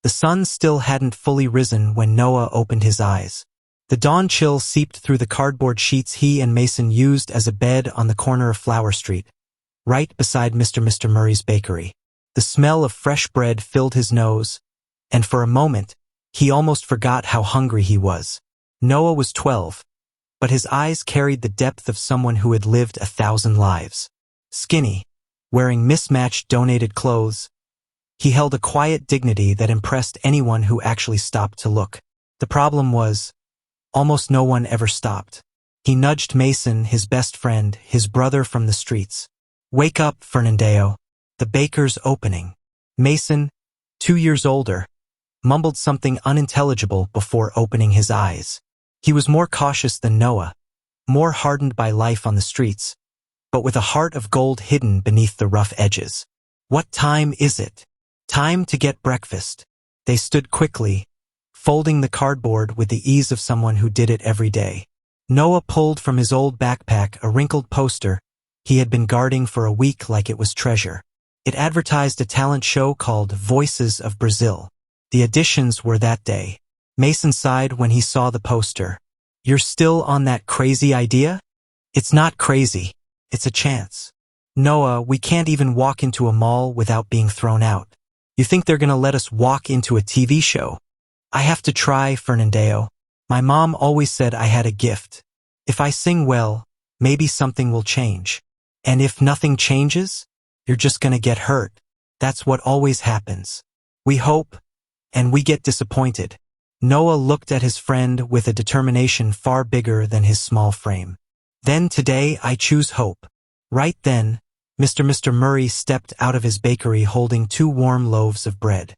The sun still hadn't fully risen when Noah opened his eyes. The dawn chill seeped through the cardboard sheets he and Mason used as a bed on the corner of Flower Street, right beside Mr. Murray's bakery. The smell of fresh bread filled his nose, and for a moment, he almost forgot how hungry he was. Noah was 12, but his eyes carried the depth of someone who had lived 1,000 lives. Skinny, wearing mismatched donated clothes, he held a quiet dignity that impressed anyone who actually stopped to look. The problem was, almost no one ever stopped. He nudged Mason, his best friend, his brother from the streets. "Wake up, Fernandeo. The baker's opening." Mason, 2 years older, mumbled something unintelligible before opening his eyes. He was more cautious than Noah, more hardened by life on the streets, but with a heart of gold hidden beneath the rough edges. "What time is it?" "Time to get breakfast." They stood quickly, folding the cardboard with the ease of someone who did it every day. Noah pulled from his old backpack a wrinkled poster he had been guarding for a week like it was treasure. It advertised a talent show called Voices of Brazil. The auditions were that day. Mason sighed when he saw the poster. "You're still on that crazy idea?" "It's not crazy. It's a chance." "Noah, we can't even walk into a mall without being thrown out. You think they're gonna let us walk into a TV show?" "I have to try, Fernandeo. My mom always said I had a gift. If I sing well, maybe something will change. And if nothing changes, you're just gonna get hurt. That's what always happens. We hope, and we get disappointed." Noah looked at his friend with a determination far bigger than his small frame. "Then today I choose hope." Right then, Mr. Murray stepped out of his bakery holding 2 warm loaves of bread.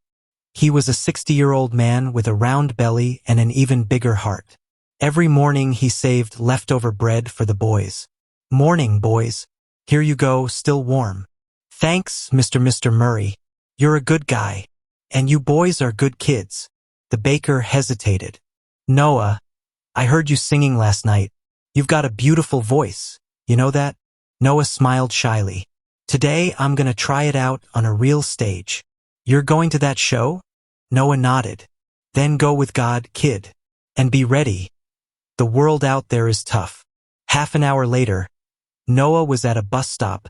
He was a 60-year-old man with a round belly and an even bigger heart. Every morning he saved leftover bread for the boys. "Morning, boys. Here you go, still warm." "Thanks, Mr. Murray. You're a good guy. And you boys are good kids." The baker hesitated. "Noah, I heard you singing last night. You've got a beautiful voice. You know that?" Noah smiled shyly. "Today I'm gonna try it out on a real stage." "You're going to that show?" Noah nodded. "Then go with God, kid. And be ready. The world out there is tough." Half an hour later, Noah was at a bus stop,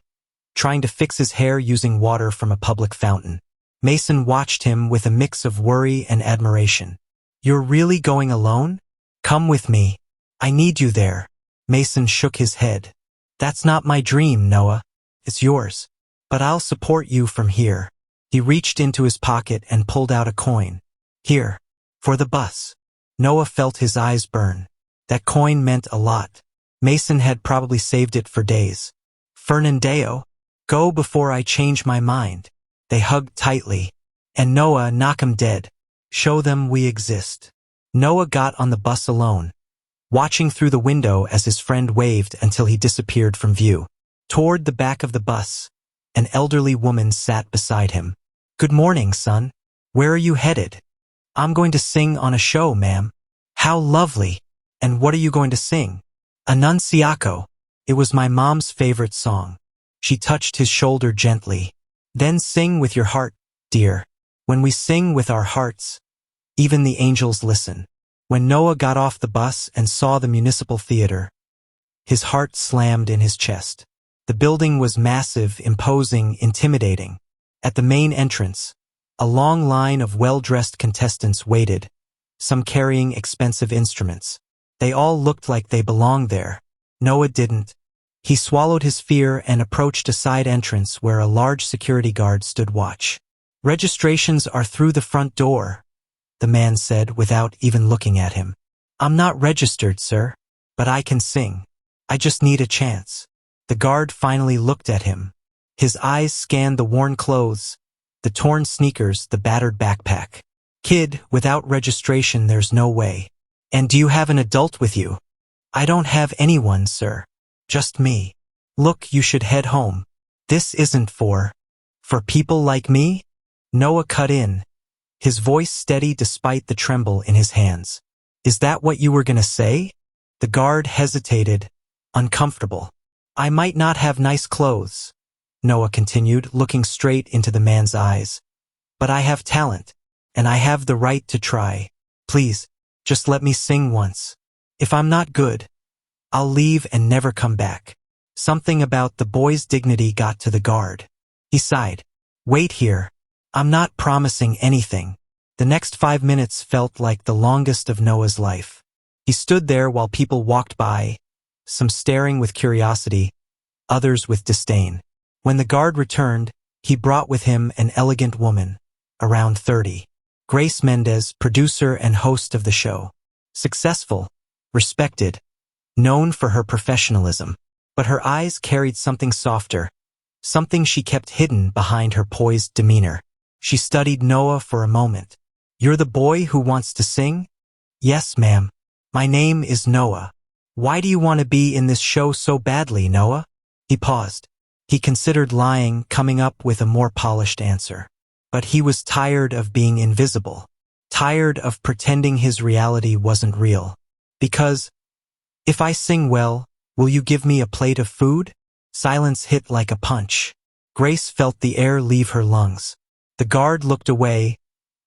trying to fix his hair using water from a public fountain. Mason watched him with a mix of worry and admiration. "You're really going alone? Come with me. I need you there." Mason shook his head. "That's not my dream, Noah. It's yours. But I'll support you from here." He reached into his pocket and pulled out a coin. "Here, for the bus." Noah felt his eyes burn. That coin meant a lot. Mason had probably saved it for days. "Fernandeo, go before I change my mind." They hugged tightly. "And Noah, knock 'em dead. Show them we exist." Noah got on the bus alone, watching through the window as his friend waved until he disappeared from view. Toward the back of the bus, an elderly woman sat beside him. "Good morning, son. Where are you headed?" "I'm going to sing on a show, ma'am." "How lovely. And what are you going to sing?" "Annunciaco. It was my mom's favorite song." She touched his shoulder gently. "Then sing with your heart, dear. When we sing with our hearts, even the angels listen." When Noah got off the bus and saw the municipal theater, his heart slammed in his chest. The building was massive, imposing, intimidating. At the main entrance, a long line of well-dressed contestants waited, some carrying expensive instruments. They all looked like they belonged there. Noah didn't. He swallowed his fear and approached a side entrance where a large security guard stood watch. "Registrations are through the front door," the man said without even looking at him. "I'm not registered, sir, but I can sing. I just need a chance." The guard finally looked at him. His eyes scanned the worn clothes, the torn sneakers, the battered backpack. "Kid, without registration there's no way." "And do you have an adult with you?" "I don't have anyone, sir. Just me." "Look, you should head home. This isn't for people like me?" Noah cut in, his voice steady despite the tremble in his hands. "Is that what you were gonna say?" The guard hesitated, uncomfortable. "I might not have nice clothes," Noah continued, looking straight into the man's eyes. "But I have talent. and I have the right to try. Please, just let me sing once. If I'm not good, I'll leave and never come back." Something about the boy's dignity got to the guard. He sighed. "Wait here. I'm not promising anything." The next 5 minutes felt like the longest of Noah's life. He stood there while people walked by, some staring with curiosity, others with disdain. When the guard returned, he brought with him an elegant woman, around 30. Grace Mendez, producer and host of the show. Successful, respected, known for her professionalism. But her eyes carried something softer, something she kept hidden behind her poised demeanor. She studied Noah for a moment. "You're the boy who wants to sing?" "Yes, ma'am. My name is Noah." "Why do you want to be in this show so badly, Noah?" He paused. He considered lying, coming up with a more polished answer. But he was tired of being invisible, tired of pretending his reality wasn't real. "Because if I sing well, will you give me a plate of food?" Silence hit like a punch. Grace felt the air leave her lungs. The guard looked away,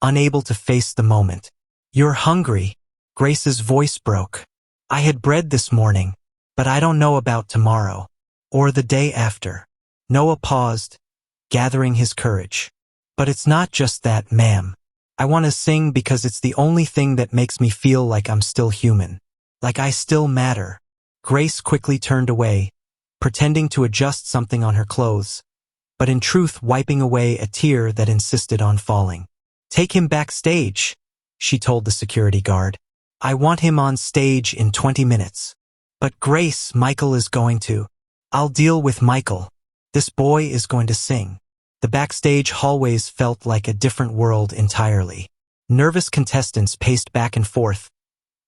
unable to face the moment. "You're hungry." Grace's voice broke. "I had bread this morning, but I don't know about tomorrow, or the day after." Noah paused, gathering his courage. "But it's not just that, ma'am. I want to sing because it's the only thing that makes me feel like I'm still human, like I still matter." Grace quickly turned away, pretending to adjust something on her clothes, but in truth wiping away a tear that insisted on falling. "Take him backstage," she told the security guard. "I want him on stage in 20 minutes. "But Grace, Michael is going to." "I'll deal with Michael. This boy is going to sing." The backstage hallways felt like a different world entirely. Nervous contestants paced back and forth,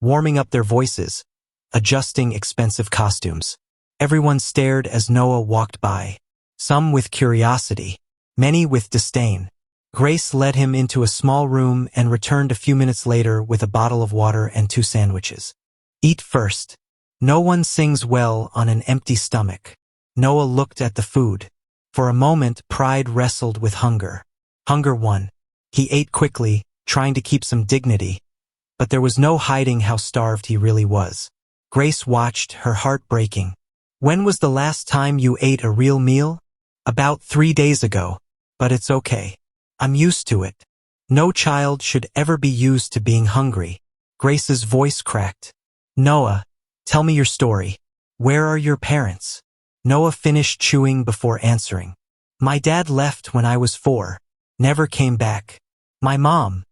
warming up their voices, adjusting expensive costumes. Everyone stared as Noah walked by, some with curiosity, many with disdain. Grace led him into a small room and returned a few minutes later with a bottle of water and 2 sandwiches. "Eat first. No one sings well on an empty stomach." Noah looked at the food. For a moment, pride wrestled with hunger. Hunger won. He ate quickly, trying to keep some dignity, but there was no hiding how starved he really was. Grace watched, her heart breaking. "When was the last time you ate a real meal?" "About 3 days ago. But it's okay. I'm used to it. No child should ever be used to being hungry." Grace's voice cracked. "Noah, tell me your story. Where are your parents?" Noah finished chewing before answering. "My dad left when I was 4. Never came back. My mom,"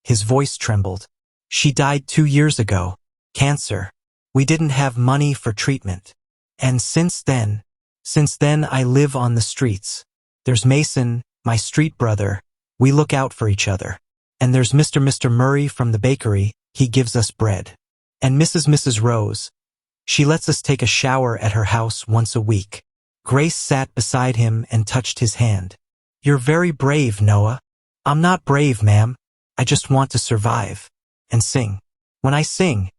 his voice trembled, "she died 2 years ago. Cancer. We didn't have money for treatment. And since then I live on the streets. There's Mason, my street brother. We look out for each other. And there's Mr. Murray from the bakery. He gives us bread. And Mrs. Rose. She lets us take a shower at her house once a week." Grace sat beside him and touched his hand. "You're very brave, Noah." "I'm not brave, ma'am. I just want to survive. And sing. When I sing,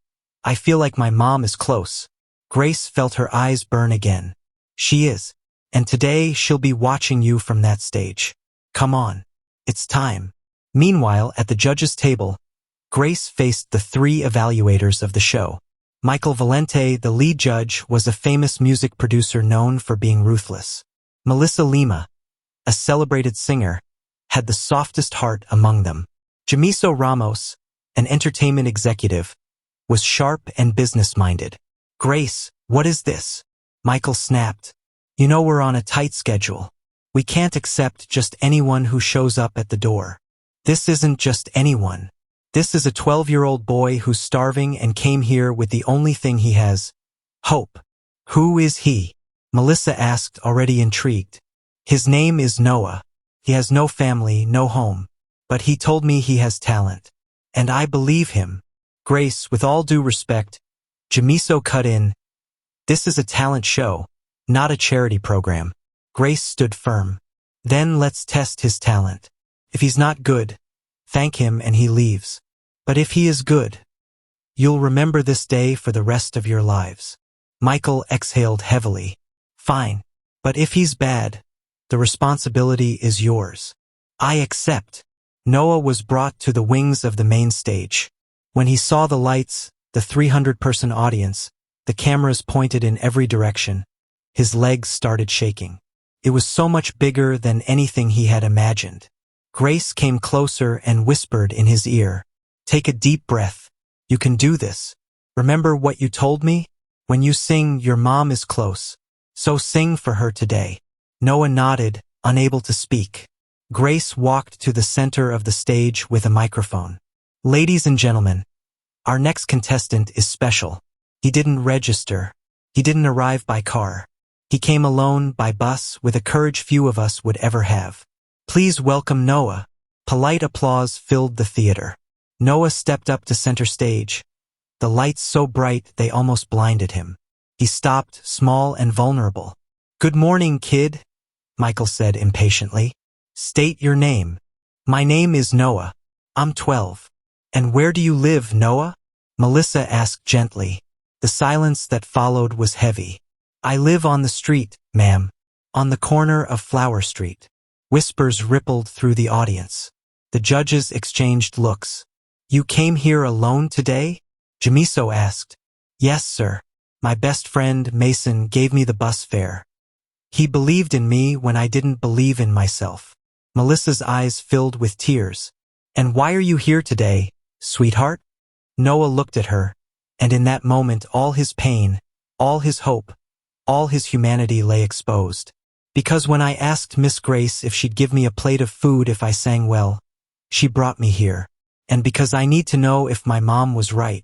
I feel like my mom is close." Grace felt her eyes burn again. "She is. And today she'll be watching you from that stage. Come on. It's time." Meanwhile, at the judges' table, Grace faced the 3 evaluators of the show. Michael Valente, the lead judge, was a famous music producer known for being ruthless. Melissa Lima, a celebrated singer, had the softest heart among them. Jamiso Ramos, an entertainment executive, was sharp and business-minded. "Grace, what is this?" Michael snapped. "You know we're on a tight schedule. We can't accept just anyone who shows up at the door. This isn't just anyone. This is a 12-year-old boy who's starving and came here with the only thing he has, hope." "Who is he?" Melissa asked, already intrigued. "His name is Noah. He has no family, no home. But he told me he has talent. And I believe him." "Grace, with all due respect," Jamiso cut in, "this is a talent show, not a charity program." Grace stood firm. "Then let's test his talent. If he's not good, thank him and he leaves. But if he is good, you'll remember this day for the rest of your lives." Michael exhaled heavily. "Fine. But if he's bad, the responsibility is yours." "I accept." Noah was brought to the wings of the main stage. When he saw the lights, the 300-person audience, the cameras pointed in every direction, his legs started shaking. It was so much bigger than anything he had imagined. Grace came closer and whispered in his ear, "Take a deep breath. You can do this. Remember what you told me? When you sing, your mom is close. So sing for her today." Noah nodded, unable to speak. Grace walked to the center of the stage with a microphone. "Ladies and gentlemen, our next contestant is special. He didn't register. He didn't arrive by car. He came alone by bus with a courage few of us would ever have. Please welcome Noah." Polite applause filled the theater. Noah stepped up to center stage, the lights so bright they almost blinded him. He stopped, small and vulnerable. "Good morning, kid," Michael said impatiently. "State your name." "My name is Noah. I'm 12. "And where do you live, Noah?" Melissa asked gently. The silence that followed was heavy. "I live on the street, ma'am. On the corner of Flower Street." Whispers rippled through the audience. The judges exchanged looks. "You came here alone today?" Jamiso asked. "Yes, sir. My best friend, Mason, gave me the bus fare. He believed in me when I didn't believe in myself." Melissa's eyes filled with tears. "And why are you here today, sweetheart?" Noah looked at her, and in that moment all his pain, all his hope, all his humanity lay exposed. "Because when I asked Miss Grace if she'd give me a plate of food if I sang well, she brought me here. And because I need to know if my mom was right,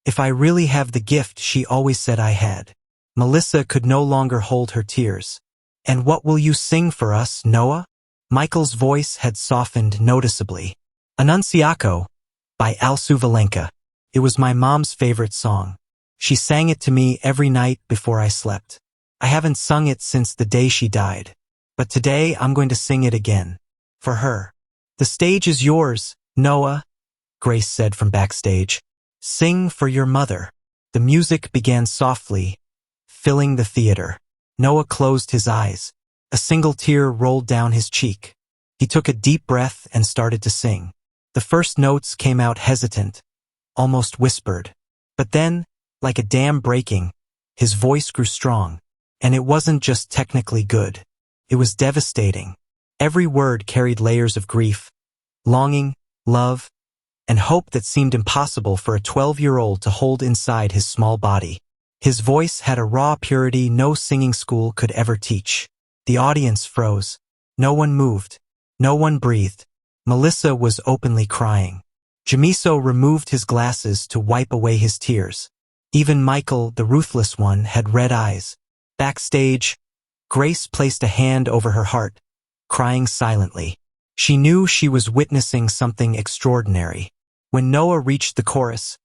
if I really have the gift she always said I had." Melissa could no longer hold her tears. "And what will you sing for us, Noah?" Michael's voice had softened noticeably. "Annunciaco" by Alsu Valenka. It was my mom's favorite song. She sang it to me every night before I slept. I haven't sung it since the day she died. But today I'm going to sing it again. For her. "The stage is yours, Noah," Grace said from backstage. "Sing for your mother." The music began softly, filling the theater. Noah closed his eyes. A single tear rolled down his cheek. He took a deep breath and started to sing. The first notes came out hesitant, almost whispered. But then, like a dam breaking, his voice grew strong. And it wasn't just technically good. It was devastating. Every word carried layers of grief, longing, love, and hope that seemed impossible for a 12-year-old to hold inside his small body. His voice had a raw purity no singing school could ever teach. The audience froze. No one moved. No one breathed. Melissa was openly crying. Jamiso removed his glasses to wipe away his tears. Even Michael, the ruthless one, had red eyes. Backstage, Grace placed a hand over her heart, crying silently. She knew she was witnessing something extraordinary. When Noah reached the chorus,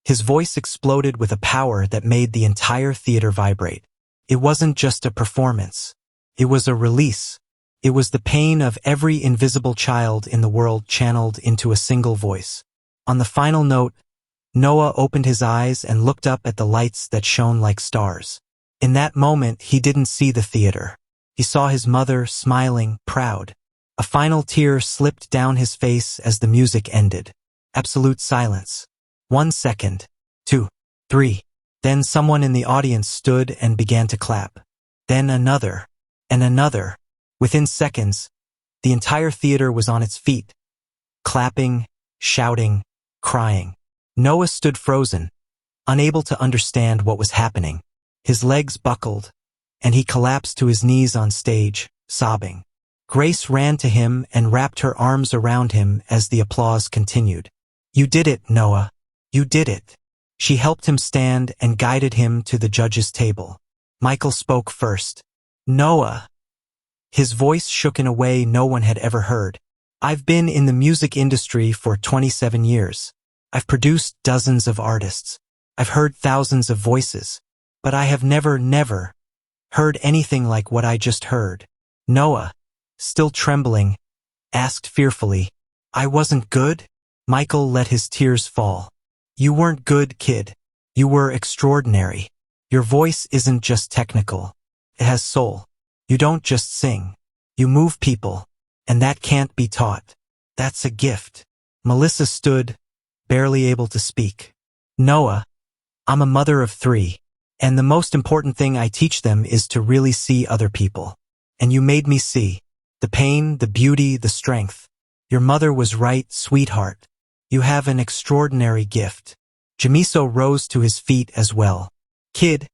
his voice exploded with a power that made the entire theater vibrate. It wasn't just a performance. It was a release. It was the pain of every invisible child in the world channeled into a single voice. On the final note, Noah opened his eyes and looked up at the lights that shone like stars. In that moment, he didn't see the theater. He saw his mother smiling, proud. A final tear slipped down his face as the music ended. Absolute silence. 1 second. 2. 3. Then someone in the audience stood and began to clap. Then another. And another. Within seconds, the entire theater was on its feet. Clapping, shouting, crying. Noah stood frozen, unable to understand what was happening. His legs buckled, and he collapsed to his knees on stage, sobbing. Grace ran to him and wrapped her arms around him as the applause continued. "You did it, Noah. You did it." She helped him stand and guided him to the judges' table. Michael spoke first. "Noah." His voice shook in a way no one had ever heard. "I've been in the music industry for 27 years. I've produced dozens of artists. I've heard thousands of voices. But I have never heard anything like what I just heard." Noah, still trembling, asked fearfully, "I wasn't good?" Michael let his tears fall. "You weren't good, kid. You were extraordinary. Your voice isn't just technical. It has soul. You don't just sing. You move people. And that can't be taught." That's a gift. Melissa stood, barely able to speak. Noah, I'm a mother of 3, and the most important thing I teach them is to really see other people. And you made me see the pain, the beauty, the strength. Your mother was right, sweetheart. You have an extraordinary gift. Jamiso rose to his feet as well. Kid,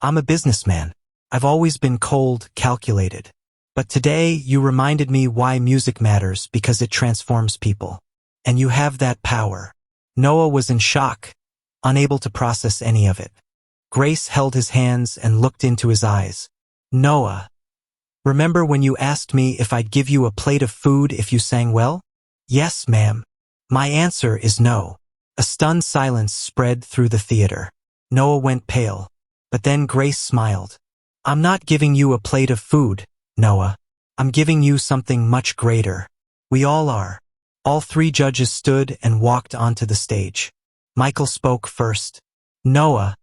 I'm a businessman. I've always been cold, calculated. But today you reminded me why music matters, because it transforms people. And you have that power. Noah was in shock, unable to process any of it. Grace held his hands and looked into his eyes. Noah, remember when you asked me if I'd give you a plate of food if you sang well? Yes, ma'am. My answer is no. A stunned silence spread through the theater. Noah went pale, but then Grace smiled. I'm not giving you a plate of food, Noah. I'm giving you something much greater. We all are. All 3 judges stood and walked onto the stage. Michael spoke first. Noah,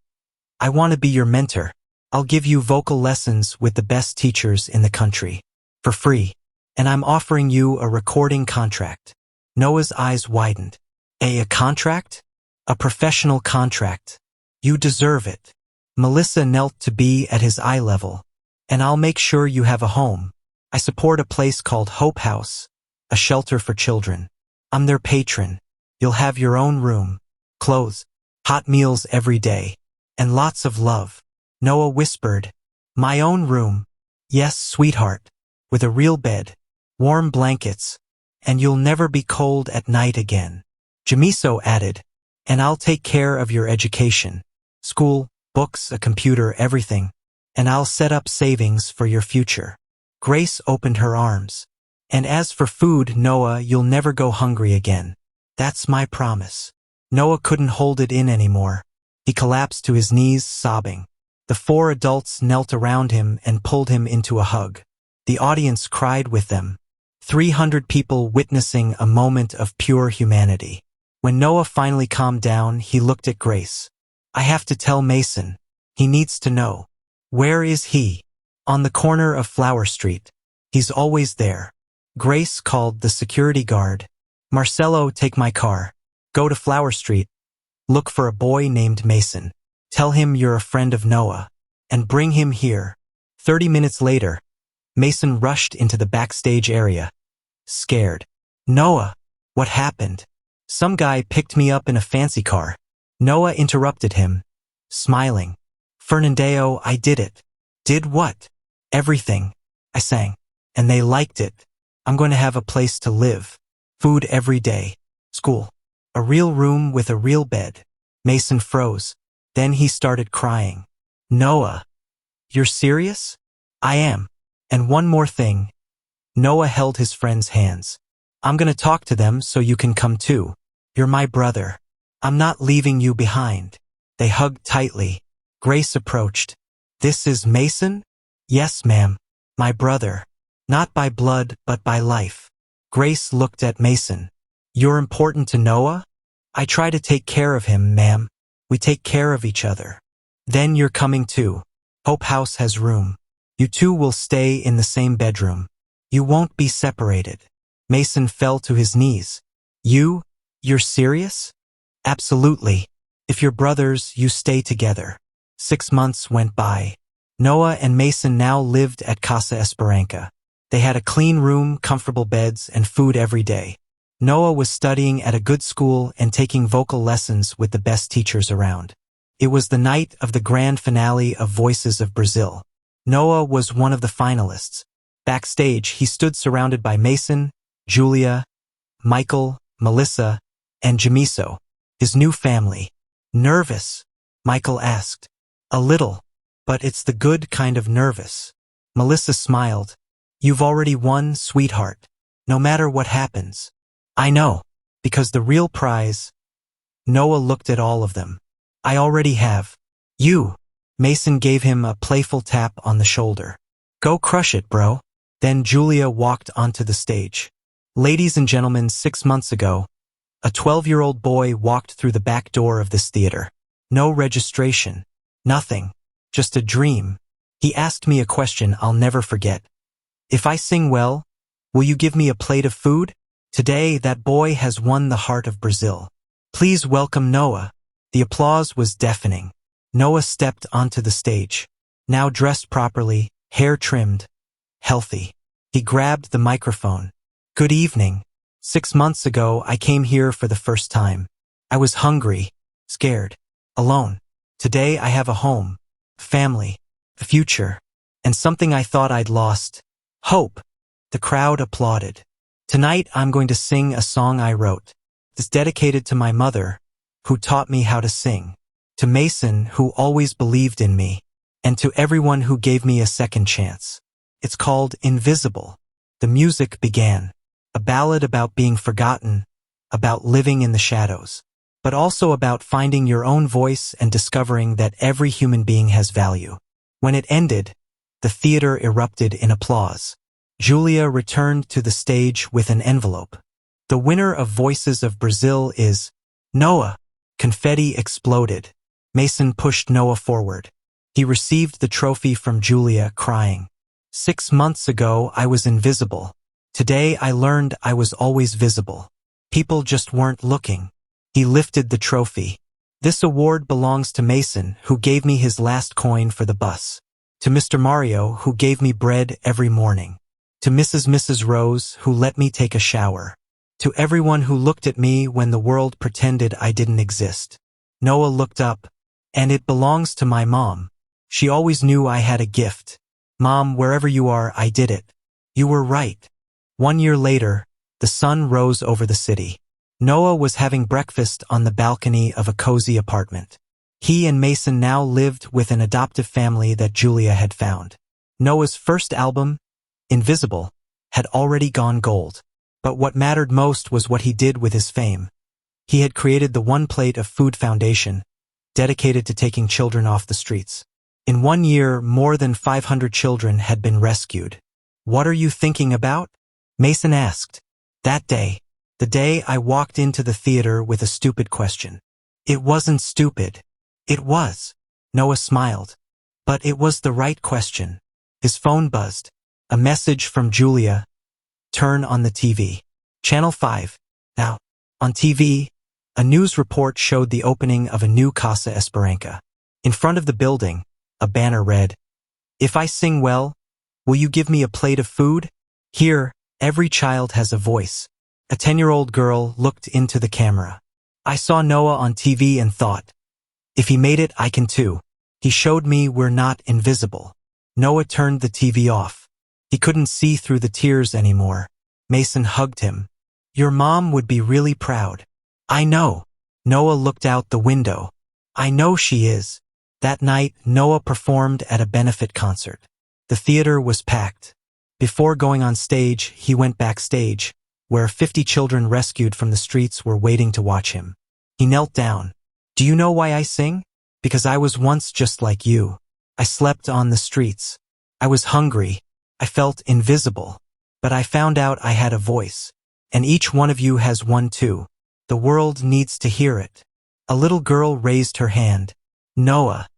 I want to be your mentor. I'll give you vocal lessons with the best teachers in the country. For free. And I'm offering you a recording contract. Noah's eyes widened. A contract? A professional contract. You deserve it. Melissa knelt to be at his eye level. And I'll make sure you have a home. I support a place called Hope House, a shelter for children. I'm their patron. You'll have your own room, clothes, hot meals every day, and lots of love. Noah whispered, my own room. Yes, sweetheart, with a real bed, warm blankets, and you'll never be cold at night again. Jamiso added, and I'll take care of your education. School, books, a computer, everything. And I'll set up savings for your future. Grace opened her arms. And as for food, Noah, you'll never go hungry again. That's my promise. Noah couldn't hold it in anymore. He collapsed to his knees, sobbing. The 4 adults knelt around him and pulled him into a hug. The audience cried with them. 300 people witnessing a moment of pure humanity. When Noah finally calmed down, he looked at Grace. I have to tell Mason. He needs to know. Where is he? On the corner of Flower Street. He's always there. Grace called the security guard. Marcelo, take my car. Go to Flower Street. Look for a boy named Mason. Tell him you're a friend of Noah. And bring him here. 30 minutes later, Mason rushed into the backstage area. Scared. Noah, what happened? Some guy picked me up in a fancy car. Noah interrupted him, smiling. Fernandeo, I did it. Did what? Everything. I sang. And they liked it. I'm going to have a place to live. Food every day. School. A real room with a real bed. Mason froze. Then he started crying. Noah, you're serious? I am. And one more thing. Noah held his friend's hands. I'm going to talk to them so you can come too. You're my brother. I'm not leaving you behind. They hugged tightly. Grace approached. This is Mason? Yes, ma'am. My brother. Not by blood, but by life. Grace looked at Mason. You're important to Noah? I try to take care of him, ma'am. We take care of each other. Then you're coming too. Hope House has room. You 2 will stay in the same bedroom. You won't be separated. Mason fell to his knees. You're serious? Absolutely. If you're brothers, you stay together. 6 months went by. Noah and Mason now lived at Casa Esperanza. They had a clean room, comfortable beds, and food every day. Noah was studying at a good school and taking vocal lessons with the best teachers around. It was the night of the grand finale of Voices of Brazil. Noah was one of the finalists. Backstage, he stood surrounded by Mason, Julia, Michael, Melissa, and Jamiso, his new family. Nervous? Michael asked. A little, but it's the good kind of nervous. Melissa smiled. You've already won, sweetheart. No matter what happens. I know, because the real prize. Noah looked at all of them. I already have. You. Mason gave him a playful tap on the shoulder. Go crush it, bro. Then Julia walked onto the stage. Ladies and gentlemen, 6 months ago, a 12-year-old boy walked through the back door of this theater. No registration. Nothing. Just a dream. He asked me a question I'll never forget. If I sing well, will you give me a plate of food? Today, that boy has won the heart of Brazil. Please welcome Noah. The applause was deafening. Noah stepped onto the stage. Now dressed properly, hair trimmed, healthy. He grabbed the microphone. Good evening. 6 months ago, I came here for the first time. I was hungry, scared, alone. Today, I have a home, family, a future, and something I thought I'd lost. Hope. The crowd applauded. Tonight, I'm going to sing a song I wrote. It's dedicated to my mother, who taught me how to sing, to Mason, who always believed in me, and to everyone who gave me a second chance. It's called Invisible. The music began. A ballad about being forgotten, about living in the shadows, but also about finding your own voice and discovering that every human being has value. When it ended, the theater erupted in applause. Julia returned to the stage with an envelope. The winner of Voices of Brazil is Noah. Confetti exploded. Mason pushed Noah forward. He received the trophy from Julia, crying. 6 months ago, I was invisible. Today, I learned I was always visible. People just weren't looking. He lifted the trophy. This award belongs to Mason, who gave me his last coin for the bus. To Mr. Mario, who gave me bread every morning. To Mrs. Rose, who let me take a shower. To everyone who looked at me when the world pretended I didn't exist. Noah looked up. And it belongs to my mom. She always knew I had a gift. Mom, wherever you are, I did it. You were right. 1 year later, the sun rose over the city. Noah was having breakfast on the balcony of a cozy apartment. He and Mason now lived with an adoptive family that Julia had found. Noah's first album, Invisible, had already gone gold. But what mattered most was what he did with his fame. He had created the One Plate of Food Foundation, dedicated to taking children off the streets. In 1 year, more than 500 children had been rescued. What are you thinking about? Mason asked. That day, the day I walked into the theater with a stupid question. It wasn't stupid. It was. Noah smiled. But it was the right question. His phone buzzed. A message from Julia. Turn on the TV. Channel 5. Now, on TV, a news report showed the opening of a new Casa Esperança. In front of the building, a banner read, If I sing well, will you give me a plate of food? Here, every child has a voice. A 10-year-old girl looked into the camera. I saw Noah on TV and thought, if he made it, I can too. He showed me we're not invisible. Noah turned the TV off. He couldn't see through the tears anymore. Mason hugged him. Your mom would be really proud. I know. Noah looked out the window. I know she is. That night, Noah performed at a benefit concert. The theater was packed. Before going on stage, he went backstage, where 50 children rescued from the streets were waiting to watch him. He knelt down. Do you know why I sing? Because I was once just like you. I slept on the streets. I was hungry. I felt invisible. But I found out I had a voice. And each one of you has one too. The world needs to hear it. A little girl raised her hand. Noah,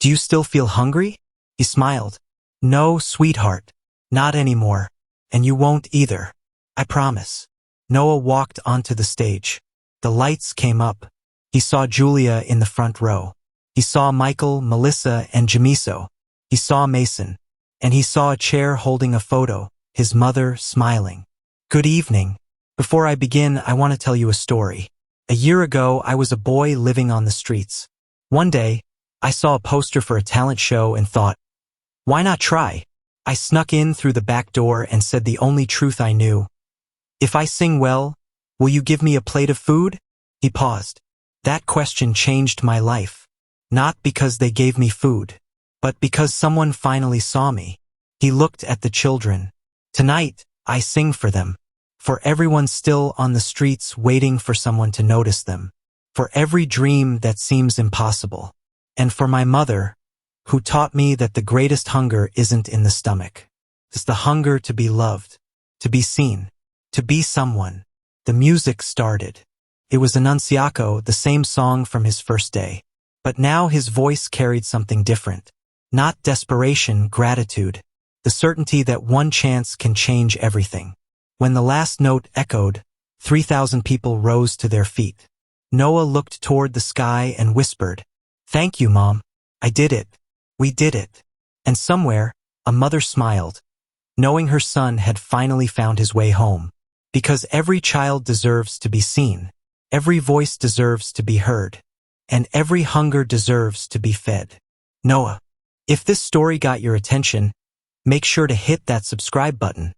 do you still feel hungry? He smiled. No, sweetheart. Not anymore. And you won't either. I promise. Noah walked onto the stage. The lights came up. He saw Julia in the front row. He saw Michael, Melissa, and Jamiso. He saw Mason. And he saw a chair holding a photo, his mother smiling. Good evening. Before I begin, I want to tell you a story. A year ago, I was a boy living on the streets. One day, I saw a poster for a talent show and thought, why not try? I snuck in through the back door and said the only truth I knew. If I sing well, will you give me a plate of food? He paused. That question changed my life. Not because they gave me food, but because someone finally saw me. He looked at the children. Tonight, I sing for them. For everyone still on the streets waiting for someone to notice them. For every dream that seems impossible. And for my mother, who taught me that the greatest hunger isn't in the stomach. It's the hunger to be loved, to be seen, to be someone. The music started. It was Annunciaco, the same song from his first day. But now his voice carried something different. Not desperation, gratitude. The certainty that one chance can change everything. When the last note echoed, 3,000 people rose to their feet. Noah looked toward the sky and whispered, "Thank you, Mom. I did it. We did it." And somewhere, a mother smiled, knowing her son had finally found his way home. Because every child deserves to be seen, every voice deserves to be heard, and every hunger deserves to be fed. Noah, if this story got your attention, make sure to hit that subscribe button